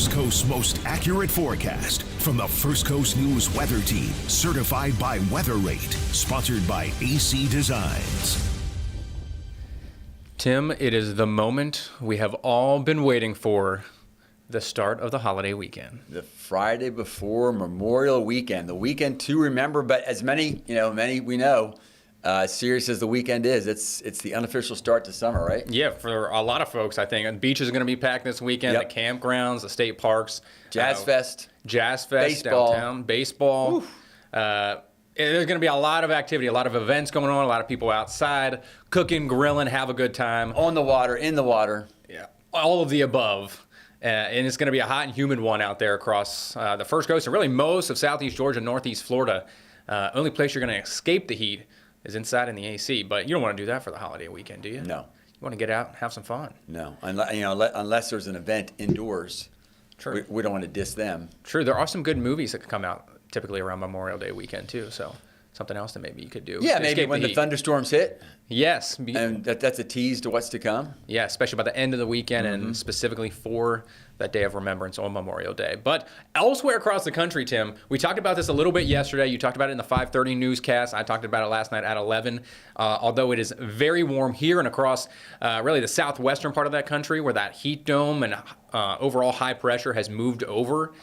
First Coast's most accurate forecast from the First Coast News Weather Team, certified by Weather Rate, sponsored by AC Designs. Tim, it is the moment we have all been waiting for, the start of the holiday weekend. The Friday before Memorial Weekend, the weekend to remember, but as many we know, serious as the weekend is, it's the unofficial start to summer, right? Yeah, for a lot of folks, I think. And beaches are going to be packed this weekend, Yep. The campgrounds, the state parks. Jazz Fest. Baseball. Downtown, baseball. There's going to be a lot of activity, a lot of events going on, a lot of people outside, cooking, grilling, have a good time. On the water, in the water. Yeah, all of the above. And it's going to be a hot and humid one out there across the First Coast and really most of Southeast Georgia, Northeast Florida. Only place you're going to escape the heat is inside in the AC. But you don't want to do that for the holiday weekend, do you? No. You want to get out and have some fun. No, unless there's an event indoors. True. We don't want to diss them. True. There are some good movies that could come out typically around Memorial Day weekend, too. So something else that maybe you could do. Yeah, maybe when the thunderstorms hit. Yes. And that's a tease to what's to come. Yeah, especially by the end of the weekend and specifically for that day of remembrance on Memorial Day. But elsewhere across the country, Tim, we talked about this a little bit yesterday. You talked about it in the 5:30 newscast. I talked about it last night at 11. Although it is very warm here and across really the southwestern part of that country where that heat dome and overall high pressure has moved over.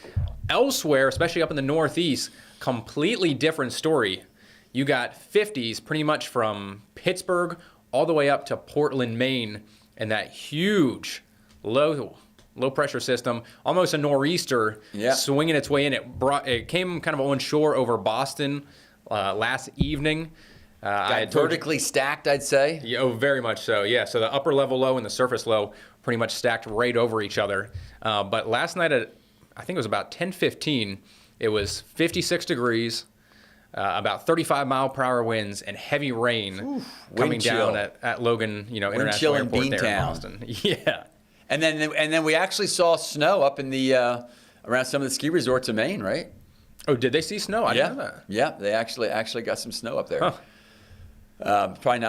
Elsewhere, especially up in the Northeast, completely different story. You got 50s pretty much from Pittsburgh all the way up to Portland, Maine, and that huge low pressure system, almost a nor'easter, swinging its way in. It came kind of onshore over Boston last evening. Vertically stacked, I'd say. Yeah, oh, very much so. Yeah, so the upper level low and the surface low pretty much stacked right over each other. But last night at, I think it was about 10:15, it was 56 degrees. About 35 mile per hour winds and heavy rain coming down at Logan, International Airport there in Boston. Yeah. And then we actually saw snow up in the around some of the ski resorts in Maine, right? Oh, did they see snow? I didn't know that. Yeah, they actually got some snow up there. Huh. Probably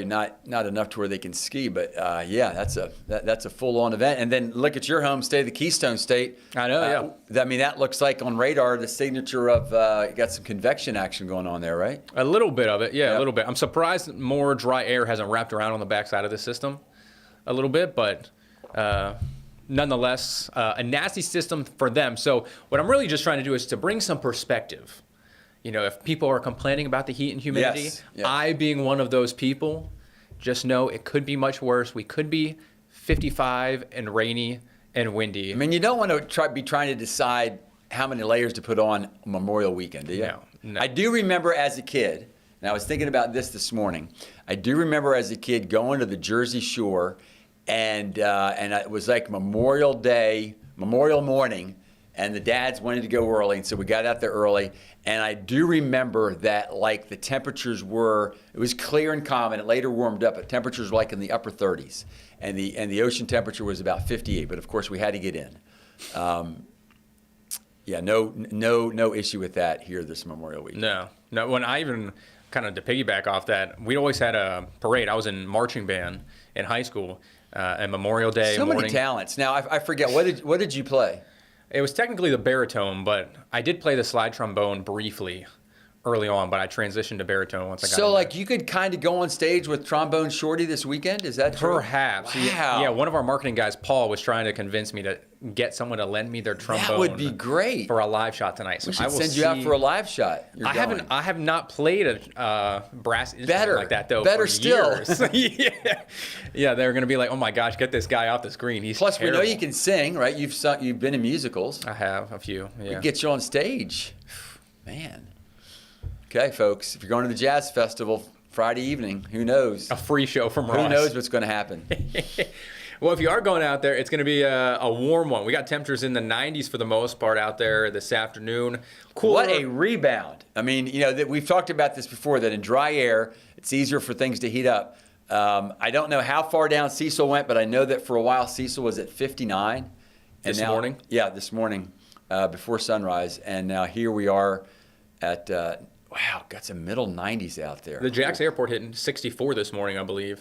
not enough to where they can ski, but yeah, that's a full-on event. And then look at your home state, the Keystone State. I know, yeah. I mean, that looks like on radar the signature of you got some convection action going on there, right? A little bit of it, yeah, Yep. a little bit. I'm surprised more dry air hasn't wrapped around on the backside of the system a little bit, but nonetheless, a nasty system for them. So what I'm really just trying to do is to bring some perspective. If people are complaining about the heat and humidity, Yes. I being one of those people, just know it could be much worse. We could be 55 and rainy and windy. I mean, you don't want to be trying to decide how many layers to put on Memorial Weekend, do you? No. I do remember as a kid, and I was thinking about this morning, I do remember as a kid going to the Jersey Shore, and it was like Memorial Day, Memorial morning, and the dads wanted to go early, and so we got out there early. And I do remember that, like, the temperatures it was clear and calm, and it later warmed up, but temperatures were like in the upper 30s, and the ocean temperature was about 58. But of course, we had to get in. Yeah, no issue with that here this Memorial Week. No. When I even kind of to piggyback off that, we always had a parade. I was in marching band in high school, and Memorial Day So morning. many talents. Now I forget what did you play? It was technically the baritone, but I did play the slide trombone briefly early on, but I transitioned to baritone once I got So, in like, there. you could kind of go on stage with Trombone Shorty this weekend? Is that true? Perhaps. Wow. Yeah, one of our marketing guys, Paul, was trying to convince me to get someone to lend me their trombone. That would be great. For a live shot tonight. So We should I will send you out for a live shot. I have not played a brass instrument like that, though, Better for still. years. Yeah, they're going to be like, oh my gosh, get this guy off the screen. He's Plus, terrible. we know you can sing, right? You've been in musicals. I have a few, yeah. We get you on stage. Man. Okay, folks, if you're going to the Jazz Festival Friday evening, who knows? A free show from Ross. Who knows what's going to happen? Well, if you are going out there, it's going to be a warm one. We got temperatures in the 90s for the most part out there this afternoon. Cool. What a rebound. I mean, we've talked about this before, that in dry air, it's easier for things to heat up. I don't know how far down Cecil went, but I know that for a while Cecil was at 59. This morning? Yeah, this morning before sunrise. And now here we are at, wow, got some middle 90s out there. The Jax Airport hitting 64 this morning, I believe.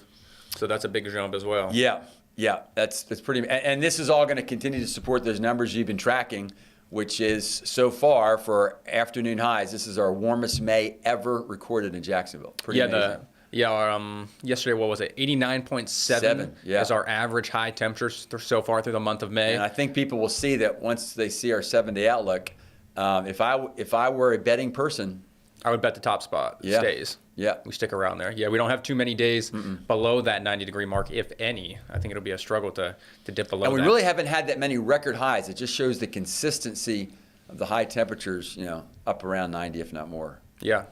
So that's a big jump as well. Yeah. Yeah, that's pretty. And this is all going to continue to support those numbers you've been tracking, which is so far for afternoon highs. This is our warmest May ever recorded in Jacksonville. Pretty amazing. Yesterday, what was it? 89.7 is our average high temperatures so far through the month of May. And I think people will see that once they see our 7-day outlook. If I were a betting person, I would bet the top spot stays. Yeah. We stick around there. Yeah, we don't have too many days below that 90-degree mark, if any. I think it'll be a struggle to dip below that. And we really haven't had that many record highs. It just shows the consistency of the high temperatures, up around 90, if not more. Yeah.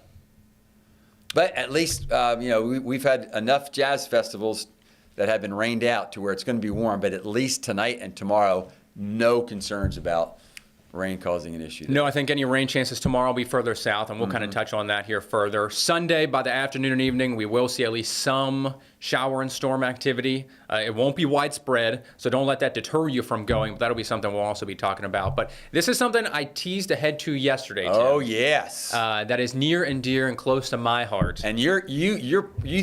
But at least, we've had enough jazz festivals that have been rained out to where it's going to be warm. But at least tonight and tomorrow, no concerns about rain causing an issue there. No, I think any rain chances tomorrow will be further south, and we'll kind of touch on that here further. Sunday, by the afternoon and evening, we will see at least some shower and storm activity. It won't be widespread, so don't let that deter you from going, but that'll be something we'll also be talking about. But this is something I teased ahead to yesterday, Tim. Oh, yes. That is near and dear and close to my heart. And you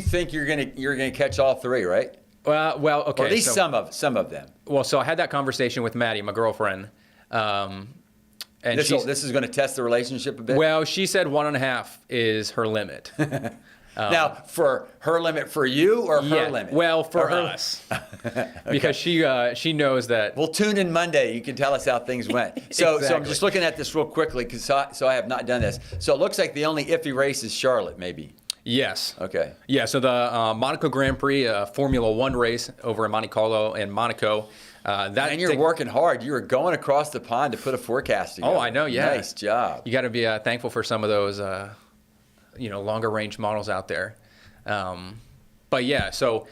think you're gonna catch all three, right? Well, okay. Or at least some of them. Well, so I had that conversation with Maddie, my girlfriend. And this is going to test the relationship a bit? Well, she said 1.5 is her limit. Now, for her limit for you or her limit? Well, for us. Because she knows that. We'll tune in Monday. You can tell us how things went. So I'm just looking at this real quickly because I have not done this. So it looks like the only iffy race is Charlotte, maybe. Yes. Okay. Yeah, so the Monaco Grand Prix, Formula One race over in Monte Carlo and Monaco. And you're working hard. You were going across the pond to put a forecast together. Oh, I know, yeah. Nice job. You got to be thankful for some of those, longer range models out there. But yeah, so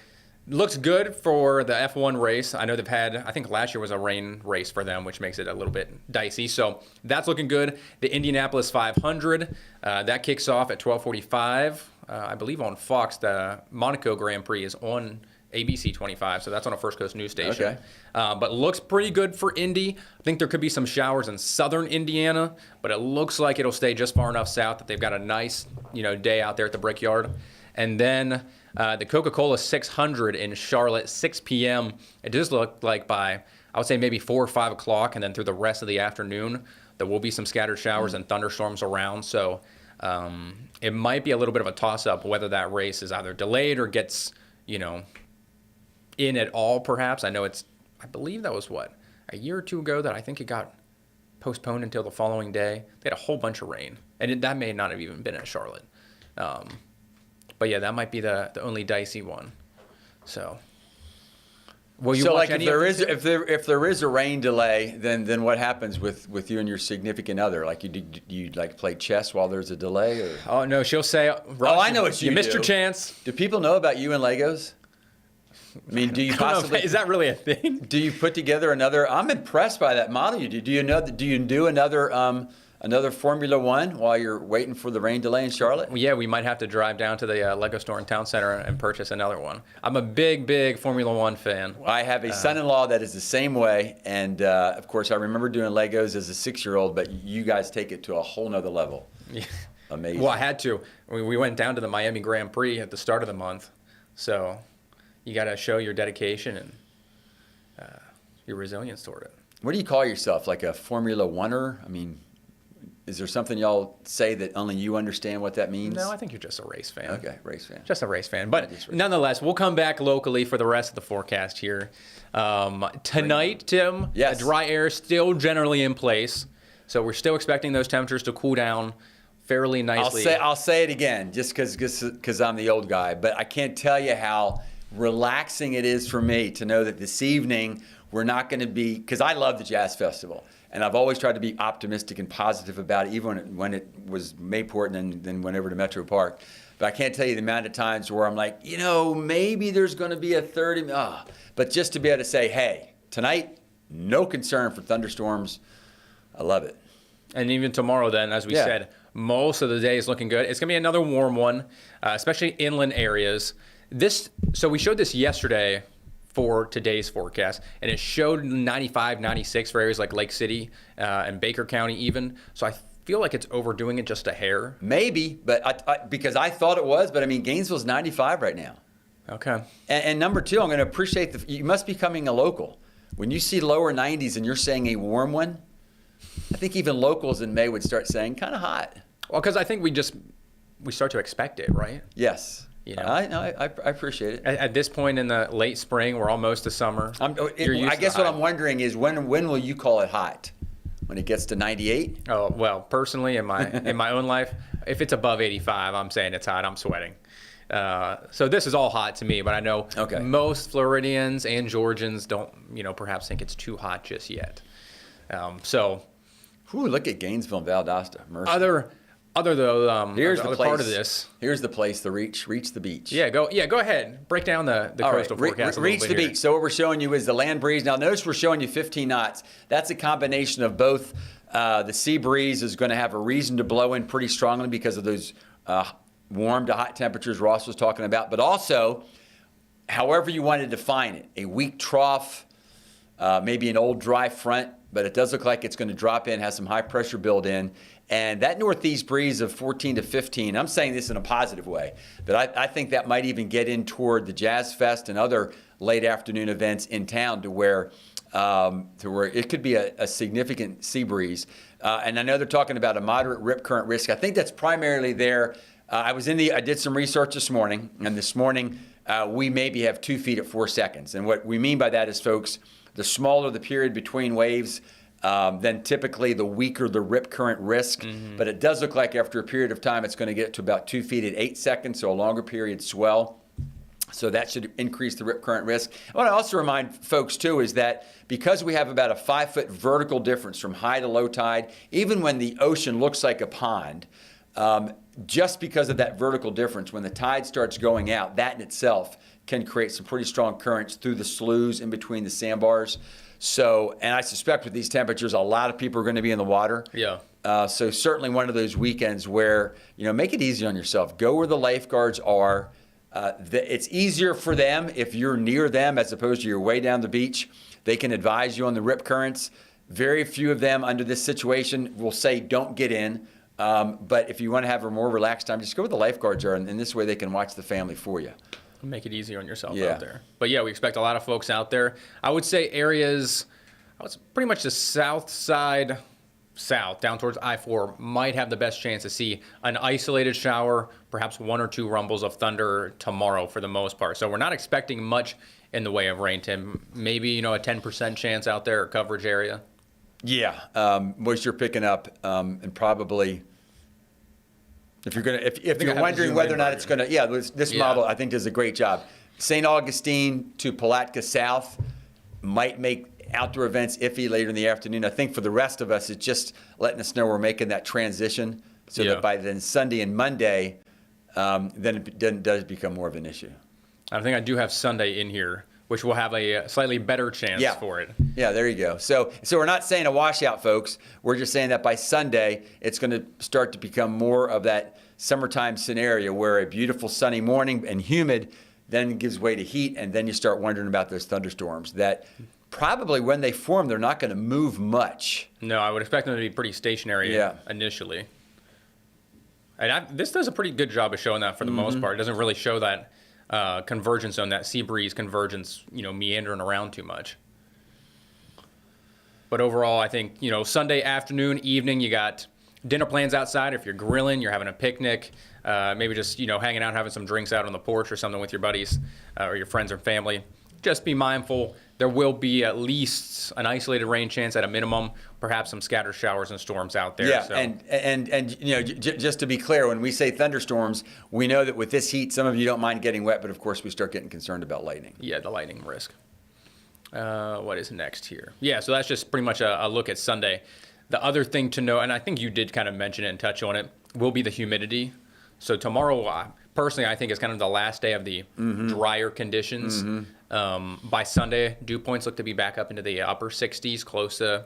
looks good for the F1 race. I know they've had, I think last year was a rain race for them, which makes it a little bit dicey. So that's looking good. The Indianapolis 500, that kicks off at 12:45. I believe on Fox. The Monaco Grand Prix is on ABC 25, so that's on a First Coast news station. Okay. But looks pretty good for Indy. I think there could be some showers in southern Indiana, but it looks like it'll stay just far enough south that they've got a nice, day out there at the Brickyard. And then the Coca-Cola 600 in Charlotte, 6 p.m. It does look like by, I would say maybe 4 or 5 o'clock, and then through the rest of the afternoon, there will be some scattered showers and thunderstorms around. So it might be a little bit of a toss-up whether that race is either delayed or gets, in at all, perhaps. I believe that was a year or two ago that I think it got postponed until the following day. They had a whole bunch of rain, and that may not have even been in Charlotte. But yeah, that might be the only dicey one. So, will you watch any if there is a rain delay, then what happens with you and your significant other? Like do you play chess while there's a delay? Or? Oh no, she'll say, I know what you missed your chance. Do people know about you and Legos? I mean, do you possibly? Is that really a thing? Do you put together another? I'm impressed by that model you do. Do you do another Formula One while you're waiting for the rain delay in Charlotte? Yeah, we might have to drive down to the Lego store in Town Center and purchase another one. I'm a big Formula One fan. I have a son-in-law that is the same way, and of course, I remember doing Legos as a 6-year-old. But you guys take it to a whole nother level. Yeah. Amazing. Well, I had to. We went down to the Miami Grand Prix at the start of the month, so. You got to show your dedication and your resilience toward it. What do you call yourself? Like a Formula Oneer? I mean, is there something y'all say that only you understand what that means? No, I think you're just a race fan. Okay, race fan. Just a race fan. But nonetheless, we'll come back locally for the rest of the forecast here. Tonight, Tim, yes. Dry air is still generally in place. So we're still expecting those temperatures to cool down fairly nicely. I'll say it again just because I'm the old guy. But I can't tell you how relaxing it is for me to know that this evening we're not going to be, because I love the Jazz Festival, and I've always tried to be optimistic and positive about it, even when it was Mayport and then went over to Metro Park. But I can't tell you the amount of times where I'm like, maybe there's going to be a 30. But just to be able to say, hey, tonight, no concern for thunderstorms. I love it. And even tomorrow then, as we said, most of the day is looking good. It's going to be another warm one, especially inland areas. So we showed this yesterday for today's forecast, and it showed 95, 96 for areas like Lake City and Baker County even. So I feel like it's overdoing it just a hair. Maybe, but because I thought it was, but I mean, Gainesville's 95 right now. Okay. And number two, I'm going to appreciate you must be coming a local. When you see lower 90s and you're saying a warm one, I think even locals in May would start saying kind of hot. Well, because I think we start to expect it, right? Yes. You know? I appreciate it. At this point in the late spring, we're almost to summer. I guess what I'm wondering is when will you call it hot? When it gets to 98? Oh, well, personally, in my own life, if it's above 85, I'm saying it's hot. I'm sweating. So this is all hot to me, but I know most Floridians and Georgians don't, perhaps think it's too hot just yet. Ooh, look at Gainesville and Valdosta. Mercy. Other though, here's the place, part of this. Here's the place to reach the beach. Yeah, go ahead. Break down the coastal forecast. Reach the beach. So what we're showing you is the land breeze. Now notice we're showing you 15 knots. That's a combination of both. The sea breeze is going to have a reason to blow in pretty strongly because of those warm to hot temperatures Ross was talking about, but also, however you want to define it, a weak trough, maybe an old dry front, but it does look like it's going to drop in, has some high pressure build in. And that northeast breeze of 14 to 15, I'm saying this in a positive way, but I think that might even get in toward the Jazz Fest and other late afternoon events in town to where it could be a significant sea breeze. And I know they're talking about a moderate rip current risk. I think that's primarily there. I did some research this morning, and this morning we maybe have 2 feet at 4 seconds. And what we mean by that is, folks, the smaller the period between waves, then typically the weaker the rip current risk. Mm-hmm. But it does look like after a period of time, it's going to get to about 2 feet at 8 seconds, so a longer period swell. So that should increase the rip current risk. I want to also remind folks, too, is that because we have about a 5-foot vertical difference from high to low tide, even when the ocean looks like a pond, just because of that vertical difference, when the tide starts going out, that in itself can create some pretty strong currents through the sloughs in between the sandbars. So, and I suspect with these temperatures, a lot of people are going to be in the water. Yeah. So certainly one of those weekends where, make it easy on yourself. Go where the lifeguards are. It's easier for them if you're near them as opposed to you're way down the beach. They can advise you on the rip currents. Very few of them under this situation will say don't get in. But if you want to have a more relaxed time, just go where the lifeguards are, and this way they can watch the family for you. Make it easier on yourself out there. But yeah, we expect a lot of folks out there. I would say areas, pretty much the south side, down towards I-4, might have the best chance to see an isolated shower, perhaps 1 or 2 rumbles of thunder tomorrow for the most part. So we're not expecting much in the way of rain, Tim. Maybe, a 10% chance out there or coverage area. Yeah, moisture picking up, and probably if you're wondering whether or not it's going to, this model I think does a great job. St. Augustine to Palatka South might make outdoor events iffy later in the afternoon. I think for the rest of us, it's just letting us know we're making that transition so that by then Sunday and Monday, then it does become more of an issue. I think I do have Sunday in here, which will have a slightly better chance for it. Yeah, there you go. So we're not saying a washout, folks. We're just saying that by Sunday, it's going to start to become more of that summertime scenario where a beautiful sunny morning and humid then gives way to heat, and then you start wondering about those thunderstorms that probably when they form, they're not going to move much. No, I would expect them to be pretty stationary initially. And this does a pretty good job of showing that for the most part. It doesn't really show that convergence on that sea breeze convergence, meandering around too much. But overall, I think, Sunday afternoon, evening, you got dinner plans outside. If you're grilling, you're having a picnic, maybe just, hanging out, having some drinks out on the porch or something with your buddies or your friends or family. Just be mindful. There will be at least an isolated rain chance at a minimum, perhaps some scattered showers and storms out there. Yeah, so. and just to be clear, when we say thunderstorms, we know that with this heat, some of you don't mind getting wet, but of course we start getting concerned about lightning. Yeah, the lightning risk. What is next here? Yeah, so that's just pretty much a look at Sunday. The other thing to know, and I think you did kind of mention it and touch on it, will be the humidity. So tomorrow, personally, I think is kind of the last day of the drier conditions. By Sunday, dew points look to be back up into the upper 60s, close to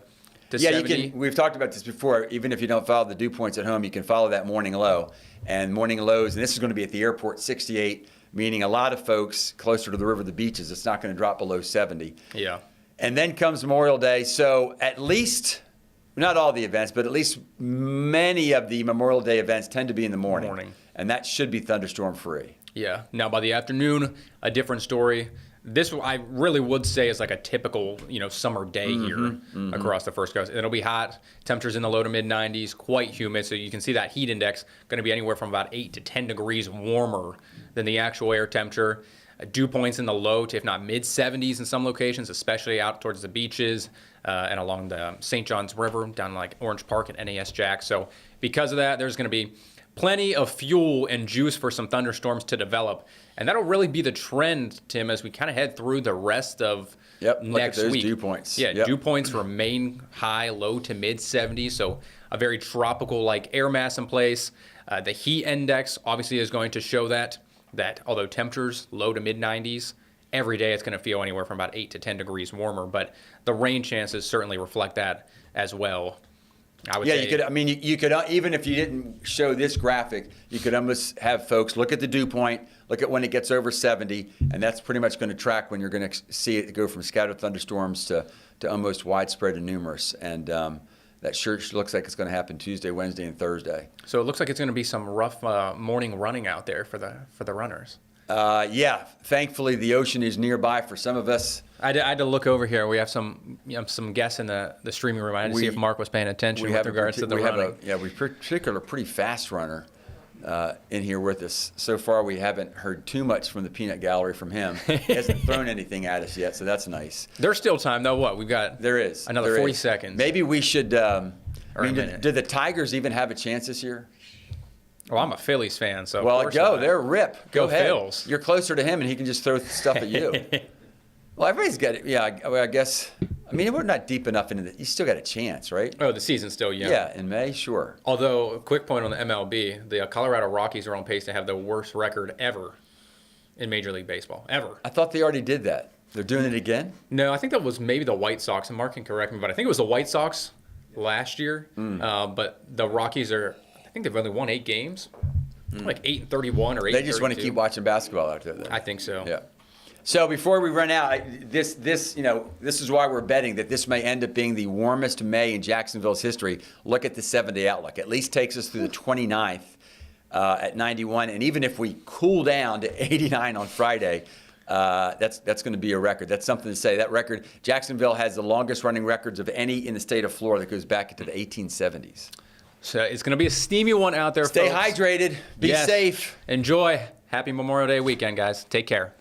70. We've talked about this before. Even if you don't follow the dew points at home, you can follow that morning low. And morning lows, and this is going to be at the airport, 68, meaning a lot of folks closer to the river, the beaches, it's not going to drop below 70. Yeah. And then comes Memorial Day. So at least, not all the events, but at least many of the Memorial Day events tend to be in the morning. And that should be thunderstorm free. Yeah. Now, by the afternoon, a different story. This, I really would say, is like a typical, summer day here across the First Coast. It'll be hot. Temperatures in the low to mid 90s, quite humid. So you can see that heat index going to be anywhere from about 8 to 10 degrees warmer than the actual air temperature. Dew points in the low to, if not mid 70s in some locations, especially out towards the beaches and along the St. Johns River, down like Orange Park and NAS Jack. So because of that, there's going to be plenty of fuel and juice for some thunderstorms to develop. And that'll really be the trend, Tim, as we kind of head through the rest of next look at those week. Dew points. Yeah, dew points remain high, low to mid 70s. So a very tropical-like air mass in place. The heat index obviously is going to show that although temperatures low to mid 90s, every day it's going to feel anywhere from about 8 to 10 degrees warmer. But the rain chances certainly reflect that as well. I would say, you could. I mean, you could even if you didn't show this graphic, you could almost have folks look at the dew point, look at when it gets over 70, and that's pretty much going to track when you're going to see it go from scattered thunderstorms to almost widespread and numerous. And that sure looks like it's going to happen Tuesday, Wednesday, and Thursday. So it looks like it's going to be some rough morning running out there for the runners. Yeah, thankfully the ocean is nearby for some of us. I had to look over here. We have some guests in the streaming room. I had to see if Mark was paying attention with regards to the running. We particular pretty fast runner in here with us. So far, we haven't heard too much from the peanut gallery from him. He hasn't thrown anything at us yet, so that's nice. There's still time, though. What we've got? There is another 40 seconds. Maybe we should. A minute. Did the Tigers even have a chance this year? Well, I'm a Phillies fan, so well, go. They're rip. Go ahead. Phils. You're closer to him, and he can just throw stuff at you. Well, everybody's got it. Yeah, I guess. I mean, we're not deep enough into it. You still got a chance, right? Oh, the season's still young. Yeah, in May, sure. Although, a quick point on the MLB, the Colorado Rockies are on pace to have the worst record ever in Major League Baseball, ever. I thought they already did that. They're doing it again? No, I think that was maybe the White Sox, and Mark can correct me, but I think it was the White Sox last year. But the Rockies I think they've only won 8 games, like 8-31 or 8-32. They just want to keep watching basketball out there, though. I think so. Yeah. So before we run out, this is why we're betting that this may end up being the warmest May in Jacksonville's history. Look at the 7-day outlook. At least takes us through the 29th at 91, and even if we cool down to 89 on Friday, that's going to be a record. That's something to say. That record, Jacksonville has the longest running records of any in the state of Florida that goes back into the 1870s. So it's going to be a steamy one out there, Stay folks. hydrated. Be safe. Enjoy. Happy Memorial Day weekend, guys. Take care.